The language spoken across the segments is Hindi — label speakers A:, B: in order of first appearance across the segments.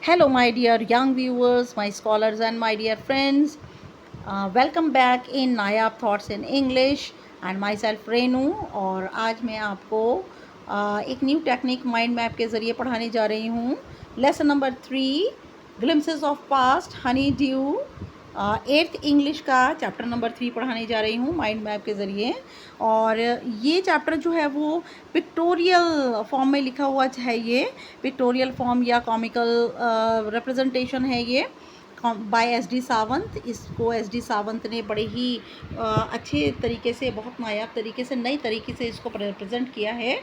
A: Hello, my dear young viewers, my scholars, and my dear friends. Welcome back in Nayab Thoughts in English and myself Renu. और आज मैं आपको एक न्यू टेक्निक माइंड मैप के ज़रिए पढ़ाने जा रही हूँ. Lesson number 3, glimpses of past, Honey due. 8th English का चैप्टर नंबर 3 पढ़ाने जा रही हूँ माइंड मैप के ज़रिए. और ये चैप्टर जो है वो पिक्टोरियल फॉर्म में लिखा हुआ है. ये पिक्टोरियल फॉर्म या कॉमिकल रिप्रेजेंटेशन है ये बाय एस डी सावंत. इसको एस डी सावंत ने बड़े ही अच्छे तरीके से, बहुत नायाब तरीके से, नई तरीके से इसको रिप्रेजेंट किया है.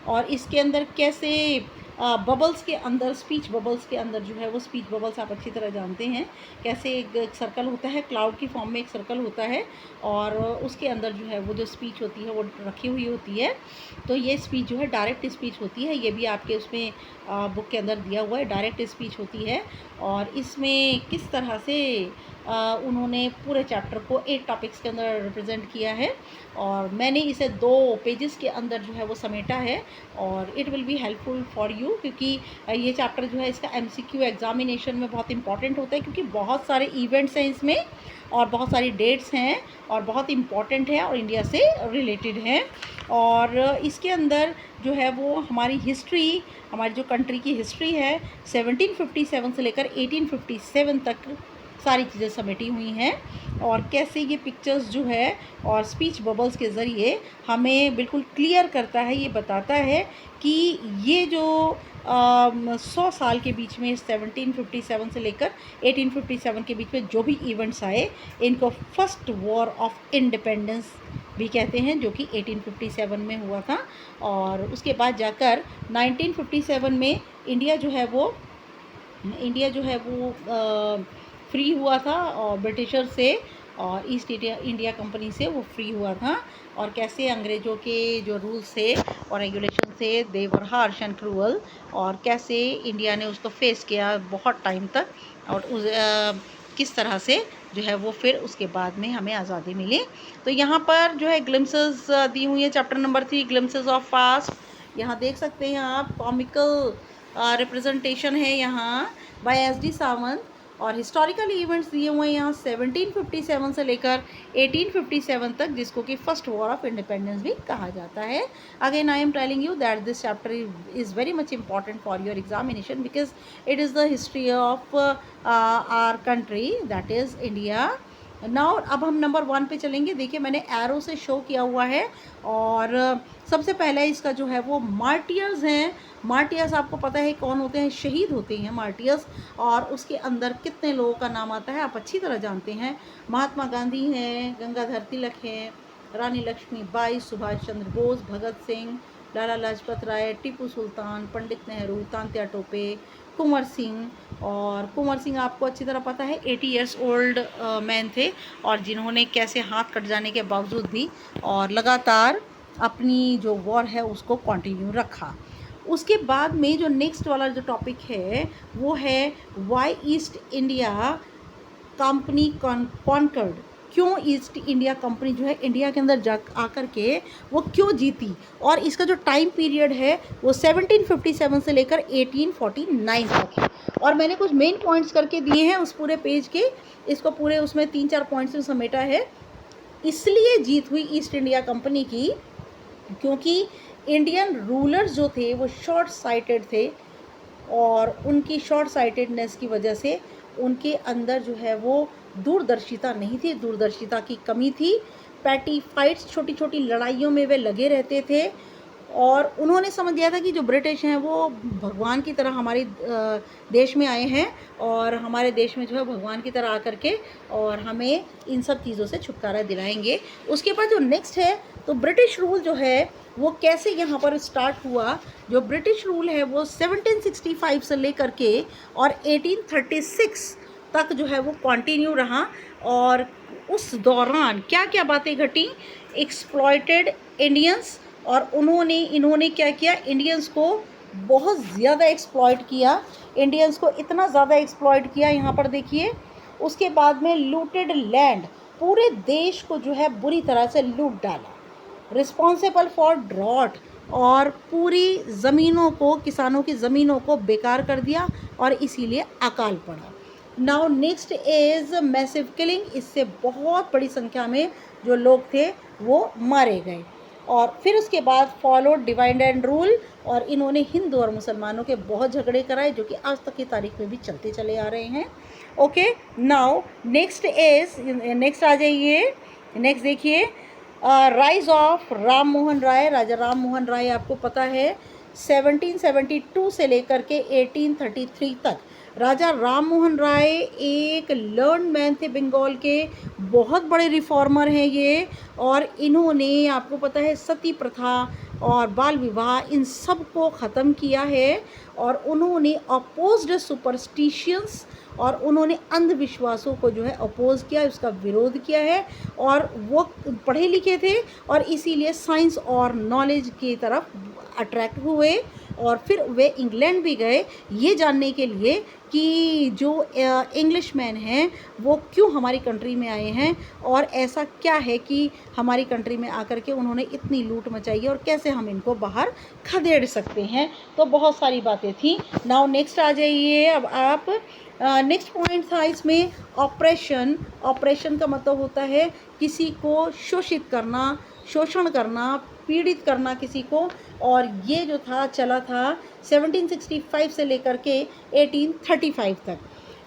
A: और इसके अंदर कैसे बबल्स के अंदर, स्पीच बबल्स के अंदर जो है वो, स्पीच बबल्स आप अच्छी तरह जानते हैं कैसे एक सर्कल होता है, क्लाउड की फॉर्म में एक सर्कल होता है और उसके अंदर जो है वो जो स्पीच होती है वो रखी हुई होती है. तो ये स्पीच जो है डायरेक्ट स्पीच होती है. ये भी आपके उसमें बुक के अंदर दिया हुआ है, डायरेक्ट स्पीच होती है. और इसमें किस तरह से उन्होंने पूरे चैप्टर को 8 टॉपिक्स के अंदर रिप्रेजेंट किया है और मैंने इसे 2 पेजेस के अंदर जो है वो समेटा है. और it will be helpful for you क्योंकि ये चैप्टर जो है इसका MCQ एग्जामिनेशन में बहुत इंपॉर्टेंट होता है क्योंकि बहुत सारे इवेंट्स हैं इसमें और बहुत सारी डेट्स हैं और बहुत इंपॉर्टेंट है और इंडिया से रिलेटेड है. और इसके अंदर जो है वो हमारी हिस्ट्री, हमारी जो कंट्री की हिस्ट्री है 1757 से लेकर 1857 तक सारी चीज़ें समेटी हुई हैं. और कैसे ये पिक्चर्स जो है और स्पीच बबल्स के ज़रिए हमें बिल्कुल क्लियर करता है, ये बताता है कि ये जो 100 साल के बीच में 1757 से लेकर 1857 के बीच में जो भी इवेंट्स आए इनको फर्स्ट वॉर ऑफ इंडिपेंडेंस भी कहते हैं, जो कि 1857 में हुआ था. और उसके बाद जाकर 1957 में इंडिया जो है वो फ्री हुआ था और ब्रिटिशर से और ईस्ट इंडिया कंपनी से वो फ्री हुआ था. और कैसे अंग्रेज़ों के जो रूल्स थे और रेगुलेशन से दे वर हार्श एंड क्रूअल, और कैसे इंडिया ने उसको फेस किया बहुत टाइम तक. और किस तरह से जो है वो फिर उसके बाद में हमें आज़ादी मिली. तो यहाँ पर जो है ग्लिम्सेस दी हुई है. Chapter number 3, glimpses of past. यहाँ देख सकते हैं आप, कॉमिकल रिप्रेजेंटेशन है यहाँ बाय एस डी सावंत. और हिस्टोरिकल इवेंट्स दिए हुए हैं यहाँ 1757 से लेकर 1857 तक, जिसको कि फर्स्ट वॉर ऑफ इंडिपेंडेंस भी कहा जाता है. Again I am telling you that this chapter is very much important for your examination because it is the history of our country, that is India. Now अब हम नंबर 1 पे चलेंगे. देखिए मैंने एरो से शो किया हुआ है. और सबसे पहले इसका जो है वो मार्टियर्स हैं. मार्टियर्स आपको पता है कौन होते हैं, शहीद होते हैं मार्टियर्स. और उसके अंदर कितने लोगों का नाम आता है आप अच्छी तरह जानते हैं. महात्मा गांधी हैं, गंगाधर तिलक हैं, रानी लक्ष्मीबाई, सुभाष चंद्र बोस, भगत सिंह, लाला लाजपत राय, टीपू सुल्तान, पंडित नेहरू, तांत्या टोपे, कुंवर सिंह. और कुंवर सिंह आपको अच्छी तरह पता है 80 ईयर्स ओल्ड मैन थे और जिन्होंने कैसे हाथ कट जाने के बावजूद भी और लगातार अपनी जो वॉर है उसको कंटिन्यू रखा. उसके बाद में जो नेक्स्ट वाला जो टॉपिक है वो है why East India Company conquered. क्यों ईस्ट इंडिया कंपनी जो है इंडिया के अंदर जा आकर के वो क्यों जीती. और इसका जो टाइम पीरियड है वो 1757 से लेकर 1849 तक है. और मैंने कुछ मेन पॉइंट्स करके दिए हैं उस पूरे पेज के, इसको पूरे उसमें 3-4 पॉइंट्स में समेटा है. इसलिए जीत हुई ईस्ट इंडिया कंपनी की क्योंकि इंडियन रूलर्स जो थे वो शॉर्ट साइटेड थे और उनकी शॉर्ट साइटेडनेस की वजह से उनके अंदर जो है वो दूरदर्शिता नहीं थी, दूरदर्शिता की कमी थी. पैटी फाइट्स, छोटी छोटी लड़ाइयों में वे लगे रहते थे. और उन्होंने समझ लिया था कि जो ब्रिटिश हैं वो भगवान की तरह हमारे देश में आए हैं और हमारे देश में जो है भगवान की तरह आकर के और हमें इन सब चीज़ों से छुटकारा दिलाएंगे. उसके बाद जो नेक्स्ट है तो ब्रिटिश रूल जो है वो कैसे यहाँ पर स्टार्ट हुआ. जो ब्रिटिश रूल है वो 1765 से लेकर के और 1836 तक जो है वो कंटिन्यू रहा. और उस दौरान क्या क्या बातें घटी. एक्सप्लॉयटेड इंडियंस, और इन्होंने क्या किया, इंडियंस को बहुत ज़्यादा एक्सप्लॉयट किया. इंडियंस को इतना ज़्यादा एक्सप्लॉयट किया, यहाँ पर देखिए. उसके बाद में लूटेड लैंड, पूरे देश को जो है बुरी तरह से लूट डाला. रिस्पॉन्सिबल फॉर ड्रॉट, और पूरी ज़मीनों को, किसानों की ज़मीनों को बेकार कर दिया और इसीलिए अकाल पड़ा। Now next is massive killing, इससे बहुत बड़ी संख्या में जो लोग थे वो मारे गए। और फिर उसके बाद फॉलो डिवाइड एंड रूल, और इन्होंने हिंदू और मुसलमानों के बहुत झगड़े कराए जो कि आज तक की तारीख में भी चलते चले आ रहे हैं। ओके, नाउ नेक्स्ट आ जाइए, नेक्स्ट देखिए, राइज ऑफ राम मोहन राय। राजा राम मोहन राय आपको पता है 1772 से लेकर के 1833 तक राजा राम मोहन राय एक लर्न मैन थे बंगाल के, बहुत बड़े रिफॉर्मर हैं ये। और इन्होंने आपको पता है सती प्रथा और बाल विवाह इन सब को ख़त्म किया है। और उन्होंने अपोज्ड सुपरस्टिशियंस, और उन्होंने अंधविश्वासों को जो है अपोज किया, उसका विरोध किया है। और वो पढ़े लिखे थे और इसीलिए साइंस और नॉलेज की तरफ अट्रैक्ट हुए। और फिर वे इंग्लैंड भी गए ये जानने के लिए कि जो इंग्लिश मैन हैं वो क्यों हमारी कंट्री में आए हैं और ऐसा क्या है कि हमारी कंट्री में आकर के उन्होंने इतनी लूट मचाई है और कैसे हम इनको बाहर खदेड़ सकते हैं। तो बहुत सारी बातें थी। नाउ नेक्स्ट आ जाइए अब आप। नेक्स्ट पॉइंट था इसमें ऑपरेशन। ऑपरेशन का मतलब होता है किसी को शोषित करना, शोषण करना, पीड़ित करना किसी को। और ये जो था चला था 1765 से लेकर के 1835 तक।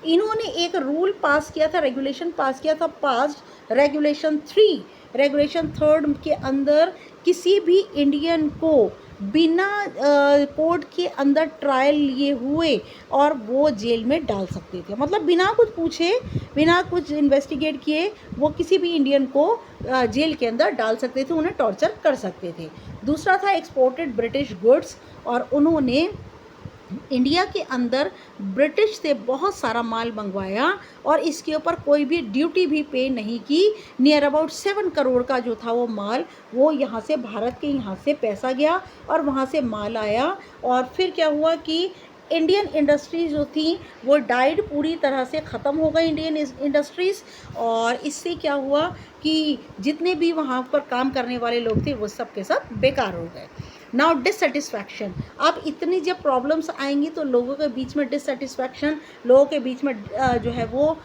A: इन्होंने एक रूल पास किया था, रेगुलेशन पास किया था, पास्ड रेगुलेशन 3, रेगुलेशन 3 के अंदर किसी भी इंडियन को बिना कोर्ट के अंदर ट्रायल लिए हुए और वो जेल में डाल सकते थे। मतलब बिना कुछ पूछे, बिना कुछ इन्वेस्टिगेट किए वो किसी भी इंडियन को जेल के अंदर डाल सकते थे, उन्हें टॉर्चर कर सकते थे। दूसरा था एक्सपोर्टेड ब्रिटिश गुड्स, और उन्होंने इंडिया के अंदर ब्रिटिश से बहुत सारा माल मंगवाया और इसके ऊपर कोई भी ड्यूटी भी पे नहीं की। नियर अबाउट 7 करोड़ का जो था वो माल, वो यहाँ से, भारत के यहाँ से पैसा गया और वहाँ से माल आया। और फिर क्या हुआ कि इंडियन इंडस्ट्रीज़ जो थी वो डाइड, पूरी तरह से ख़त्म हो गई इंडियन इंडस्ट्रीज़। और इससे क्या हुआ कि जितने भी वहाँ पर काम करने वाले लोग थे वो सब के सब बेकार हो गए। नाउ डिससेटिस्फैक्शन, अब इतनी जब प्रॉब्लम्स आएंगी तो लोगों के बीच में डिससेटिस्फैक्शन, लोगों के बीच में जो है वो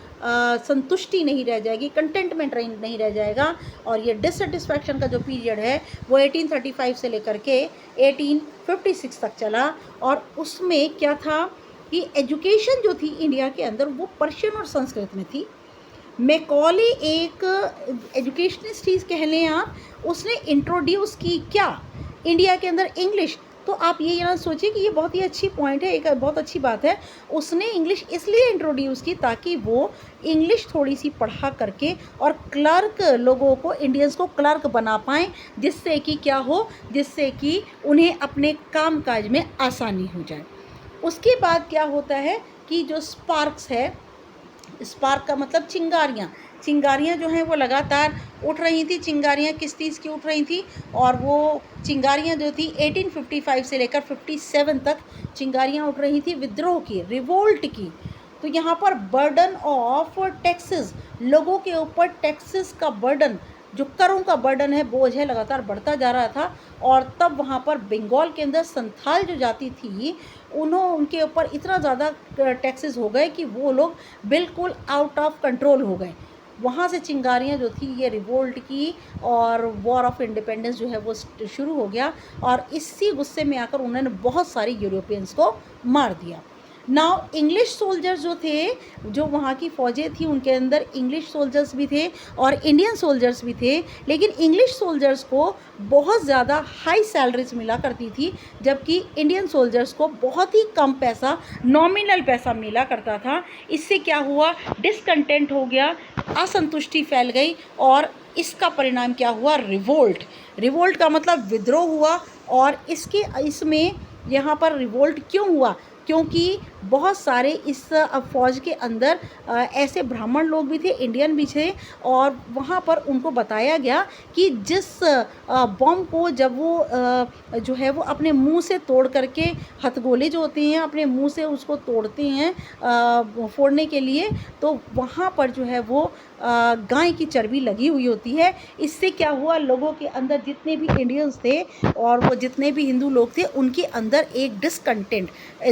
A: संतुष्टि नहीं रह जाएगी, कंटेंटमेंट नहीं रह जाएगा। और ये डिससेटिस्फैक्शन का जो पीरियड है वो 1835 से लेकर के 1856 तक चला। और उसमें क्या था कि एजुकेशन जो थी इंडिया के अंदर वो पर्शियन और संस्कृत में थी। मैकॉले एक एजुकेशनिस्ट ही कह लें आप, उसने इंट्रोड्यूस की क्या इंडिया के अंदर इंग्लिश। तो आप ये ना सोचिए कि ये बहुत ही अच्छी पॉइंट है, एक बहुत अच्छी बात है। उसने इंग्लिश इसलिए इंट्रोड्यूस की ताकि वो इंग्लिश थोड़ी सी पढ़ा करके और क्लर्क लोगों को, इंडियंस को क्लर्क बना पाएँ, जिससे कि क्या हो, जिससे कि उन्हें अपने काम काज में आसानी हो जाए। उसके बाद क्या होता है कि जो स्पार्क्स है, स्पार्क का मतलब चिंगारियाँ, चिंगारियाँ जो हैं वो लगातार उठ रही थी। चिंगारियाँ किस चीज़ की उठ रही थी, और वो चिंगारियाँ जो थी 1855 से लेकर 57 तक चिंगारियाँ उठ रही थी विद्रोह की, रिवोल्ट की। तो यहाँ पर बर्डन ऑफ टैक्सेस, लोगों के ऊपर टैक्सेस का बर्डन, जो करों का बर्डन है, बोझ है, लगातार बढ़ता जा रहा था। और तब वहाँ पर बंगाल के अंदर संथाल जो जाति थी, उनके ऊपर इतना ज़्यादा टैक्सेस हो गए कि वो लोग बिल्कुल आउट ऑफ कंट्रोल हो गए। वहाँ से चिंगारियाँ जो थी ये रिवोल्ट की, और वॉर ऑफ इंडिपेंडेंस जो है वो शुरू हो गया। और इसी गुस्से में आकर उन्होंने बहुत सारे यूरोपियंस को मार दिया। नाउ इंग्लिश सोल्जर्स जो थे, जो वहाँ की फ़ौजें थी, उनके अंदर इंग्लिश सोल्जर्स भी थे और इंडियन सोल्जर्स भी थे। लेकिन इंग्लिश सोल्जर्स को बहुत ज़्यादा हाई सैलरीज मिला करती थी, जबकि इंडियन सोल्जर्स को बहुत ही कम पैसा, नॉमिनल पैसा मिला करता था। इससे क्या हुआ, डिसकंटेंट हो गया, असंतुष्टि फैल गई, और इसका परिणाम क्या हुआ, रिवोल्ट। रिवोल्ट का मतलब विद्रोह हुआ। और इसमें यहाँ पर रिवोल्ट क्यों हुआ, क्योंकि बहुत सारे इस फ़ौज के अंदर ऐसे ब्राह्मण लोग भी थे, इंडियन भी थे, और वहाँ पर उनको बताया गया कि जिस बॉम्ब को जब वो जो है वो अपने मुंह से तोड़ करके, हथगोले जो होते हैं अपने मुंह से उसको तोड़ते हैं फोड़ने के लिए, तो वहाँ पर जो है वो गाय की चर्बी लगी हुई होती है। इससे क्या हुआ, लोगों के अंदर जितने भी इंडियंस थे और वो जितने भी हिंदू लोग थे, उनके अंदर एक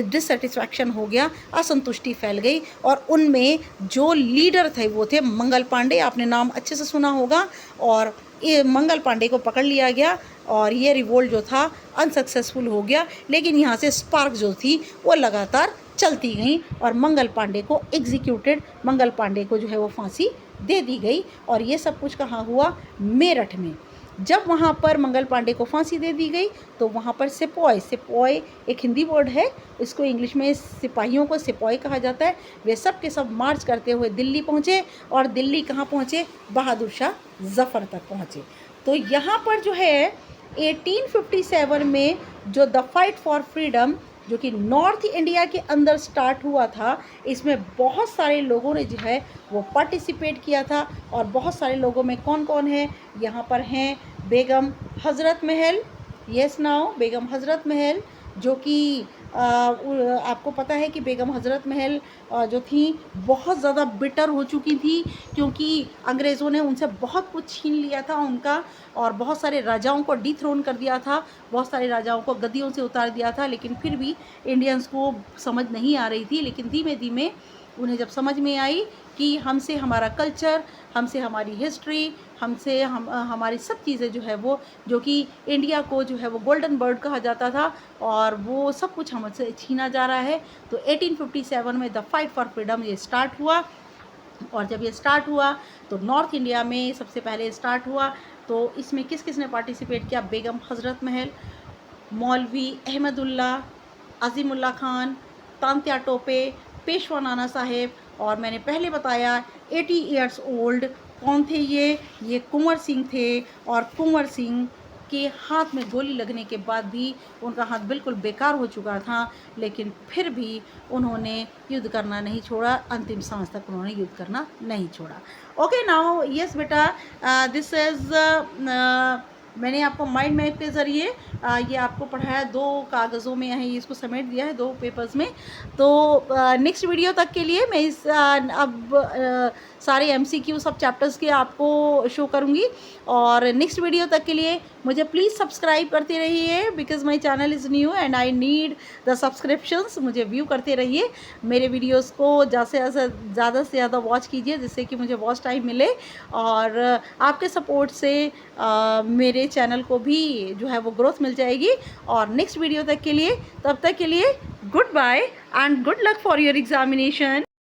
A: डिससेटिस्फैक्शन हो गया, असंतुष्टि फैल गई, और उनमें जो लीडर थे वो थे मंगल पांडे, आपने नाम अच्छे से सुना होगा, और ये मंगल पांडे को पकड़ लिया गया और ये रिवोल्ट जो था अनसक्सेसफुल हो गया। लेकिन यहाँ से स्पार्क जो थी वो लगातार चलती गई और मंगल पांडे को मंगल पांडे को जो है वो फांसी दे दी गई। और ये सब कुछ कहाँ हुआ, मेरठ में। जब वहाँ पर मंगल पांडे को फांसी दे दी गई तो वहाँ पर सिपॉय एक हिंदी वर्ड है, इसको इंग्लिश में सिपाहियों को सिपॉय कहा जाता है। वे सब के सब मार्च करते हुए दिल्ली पहुँचे, और दिल्ली कहाँ पहुँचे, बहादुर शाह जफ़र तक पहुँचे। तो यहाँ पर जो है 1857 में जो द फाइट फॉर फ्रीडम जो कि नॉर्थ इंडिया के अंदर स्टार्ट हुआ था, इसमें बहुत सारे लोगों ने जो है वो पार्टिसिपेट किया था। और बहुत सारे लोगों में कौन कौन है, यहाँ पर हैं बेगम हज़रत महल, यस नाउ बेगम हज़रत महल, जो कि आपको पता है कि बेगम हज़रत महल जो थी बहुत ज़्यादा बिटर हो चुकी थी, क्योंकि अंग्रेज़ों ने उनसे बहुत कुछ छीन लिया था उनका, और बहुत सारे राजाओं को डिथ्रोन कर दिया था, बहुत सारे राजाओं को गद्दियों से उतार दिया था। लेकिन फिर भी इंडियंस को समझ नहीं आ रही थी। लेकिन धीमे धीमे उन्हें जब समझ में आई कि हमसे हमारा कल्चर, हमसे हमारी हिस्ट्री, हमसे हमारी सब चीज़ें जो है वो, जो कि इंडिया को जो है वो गोल्डन बर्ड कहा जाता था, और वो सब कुछ हमसे छीना जा रहा है। तो 1857 में द फाइट फॉर फ्रीडम ये स्टार्ट हुआ। और जब ये स्टार्ट हुआ तो नॉर्थ इंडिया में सबसे पहले स्टार्ट हुआ। तो इसमें किस किस ने पार्टिसिपेट किया, बेगम हज़रत महल, मौलवी अहमदुल्ला, अज़ीमुल्ला खान, तांत्या टोपे, पेशवा नाना साहेब, और मैंने पहले बताया 80 इयर्स ओल्ड कौन थे ये कुंवर सिंह थे। और कुंवर सिंह के हाथ में गोली लगने के बाद भी उनका हाथ बिल्कुल बेकार हो चुका था, लेकिन फिर भी उन्होंने युद्ध करना नहीं छोड़ा, अंतिम सांस तक उन्होंने युद्ध करना नहीं छोड़ा। ओके नाउ यस बेटा, दिस इज़ मैंने आपको माइंड मैप के ज़रिए ये आपको पढ़ाया, 2 कागज़ों में है, इसको समेट दिया है 2 पेपर्स में। तो नेक्स्ट वीडियो तक के लिए मैं इस अब सारे MCQ सब चैप्टर्स के आपको शो करूँगी। और नेक्स्ट वीडियो तक के लिए मुझे प्लीज़ सब्सक्राइब करते रहिए, because my channel is new and I need the subscriptions. मुझे व्यू करते रहिए, मेरे वीडियोस को ज़्यादा से ज़्यादा वॉच कीजिए, जिससे कि मुझे वॉच टाइम मिले। और आपके सपोर्ट से मेरे चैनल को भी जो है वो ग्रोथ मिल जाएगी। और नेक्स्ट वीडियो तक के लिए, तब तक के लिए goodbye and good luck for your examination.